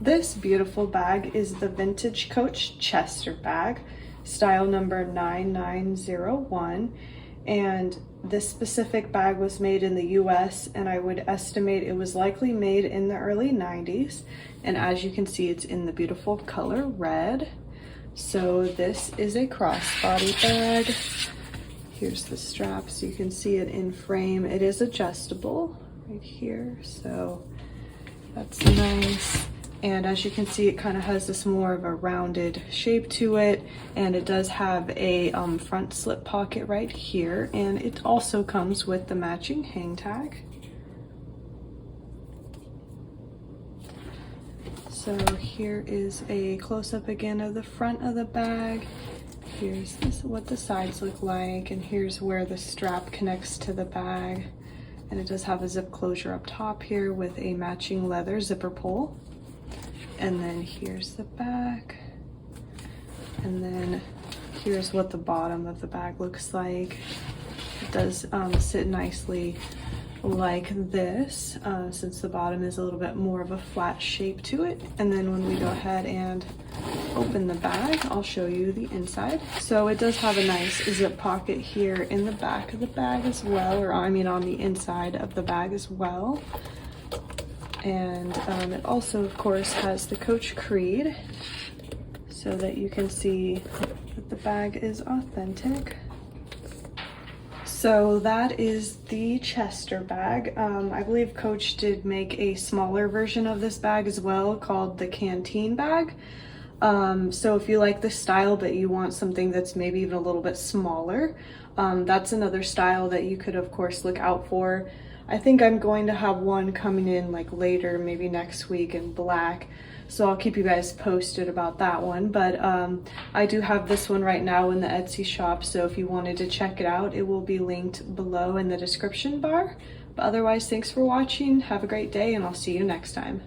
This beautiful bag is the Vintage Coach Chester bag, style number 9901. And this specific bag was made in the US, and I would estimate it was likely made in the early 90s. And as you can see, it's in the beautiful color red. So this is a crossbody bag. Here's the strap, so you can see it in frame. It is adjustable right here, so that's nice. And as you can see, it kind of has this more of a rounded shape to it, and it does have a front slip pocket right here, and it also comes with the matching hang tag. So here is a close-up again of the front of the bag. Here's what the sides look like, and here's where the strap connects to the bag. And it does have a zip closure up top here with a matching leather zipper pull. And then here's the back. And then here's what the bottom of the bag looks like. It does sit nicely like this, since the bottom is a little bit more of a flat shape to it. And then when we go ahead and open the bag, I'll show you the inside. So it does have a nice zip pocket here in the back of the bag as well, or I mean on the inside of the bag as well. And it also, of course, has the Coach Creed, so that you can see that the bag is authentic. So that is the Chester bag. I believe Coach did make a smaller version of this bag as well, called the Canteen bag. So if you like this style but you want something that's maybe even a little bit smaller, that's another style that you could, of course, look out for. I think I'm going to have one coming in like later, maybe next week, in black. So I'll keep you guys posted about that one. But I do have this one right now in the Etsy shop. So if you wanted to check it out, it will be linked below in the description bar. But otherwise, thanks for watching. Have a great day, and I'll see you next time.